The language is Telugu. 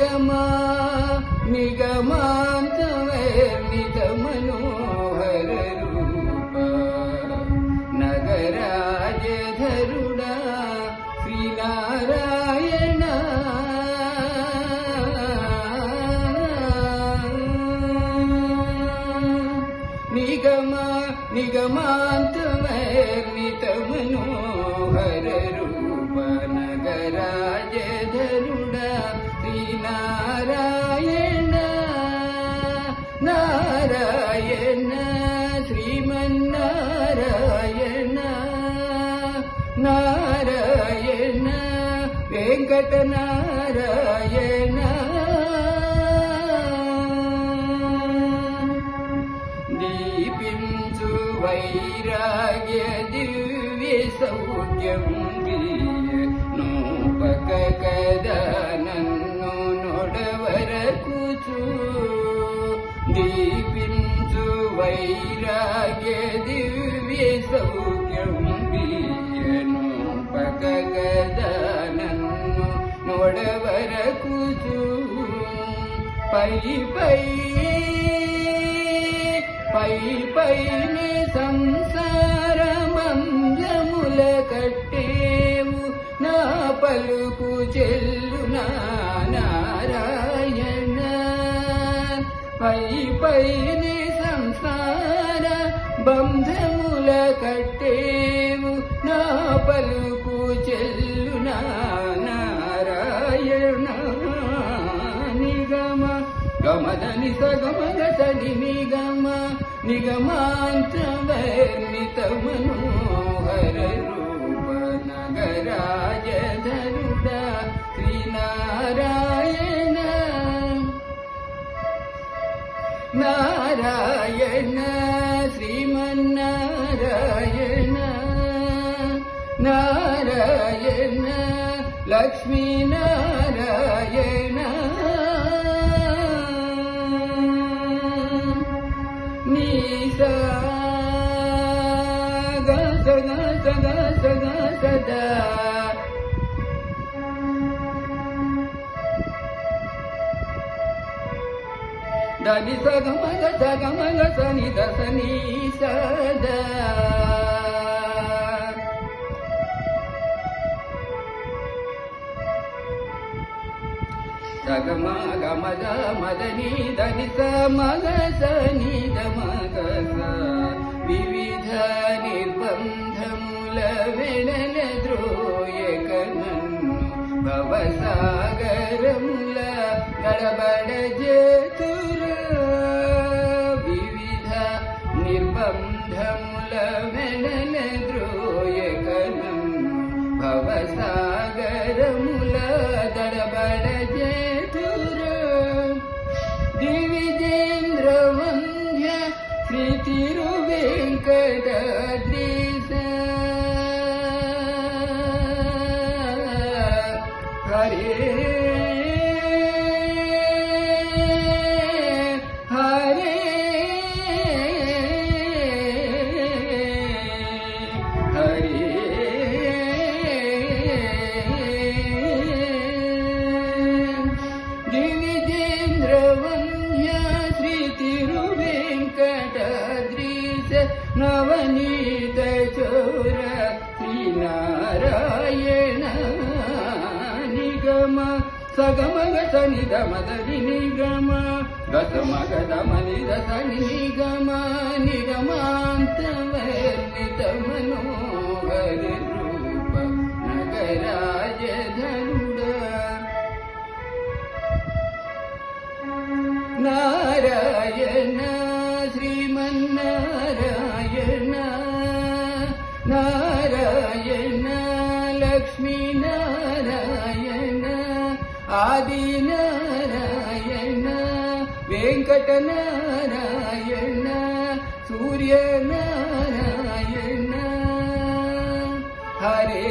निगमा निगमान्तवर्णित मनोहर रूप नगराजधरुडा श्रीनारायण निगमा निगमान्तवर्णित मनोहर रूप नगराजधरुडा श्रीनारायण नारायण श्रीमन्नारायण नारायण वेङ्कटनारायण दीपिंसु वैराग्य दिव्य सौख्यं नूपकदा नन्नु नोडवर कुचु दीपिंसु वैराग्य दिव्य सौख्यं नूपकदा नन्नु नोडवर कुचु पै पै पै पैने संसार मंजमुल कट्टेवु ना पलुकु చెల్లునా నారాయణ పై పైనే సంసార బంధముల కట్టేవు నా పలుకు చెల్లునా నారాయణ నిగమ గమదని సగమగసని నిగమ నిగమాంతవర్ణిత మనోహర రూప నగరాజధరుడా శ్రీనారాయణ నారాయణ శ్రీమన్నారాయణ నారాయణ లక్ష్మీనారాయణ నీసా గస గస గస గసదా దని సగమగ సగమగ సని దసని సదా సగమగ మద మదని దని సమగ సని దమగ వివిధ నిర్బంధముల వెడల ద్రోయకనన్ను భవసాగరముల గడబడ జతుర వివిధ నిర్బంధముల వెడల ద్రోయకనన్ను భవసాగరముల గడబడ జతుర దివిజేంద్ర వంద్య శ్రీ తిరువేంకటాద్రీశ హరే హరే హరే దివిజేంద్ర వంద్య శ్రీ తిరువేంకటాద్రీశ నవనీత చోర శ్రీనారాయణ నిగమ సగమగ సని దమదని నిగమ గసమగ దమని దసని నిగమ నిగమాంతవర్ణిత మనోహర రూప నగరాజధరుడా నారాయణ శ్రీమన్నారాయణ నారాయణ లక్ష్మీనారాయణ ఆదినారాయణ వెంకటనారాయణ సూర్యనారాయణ హరే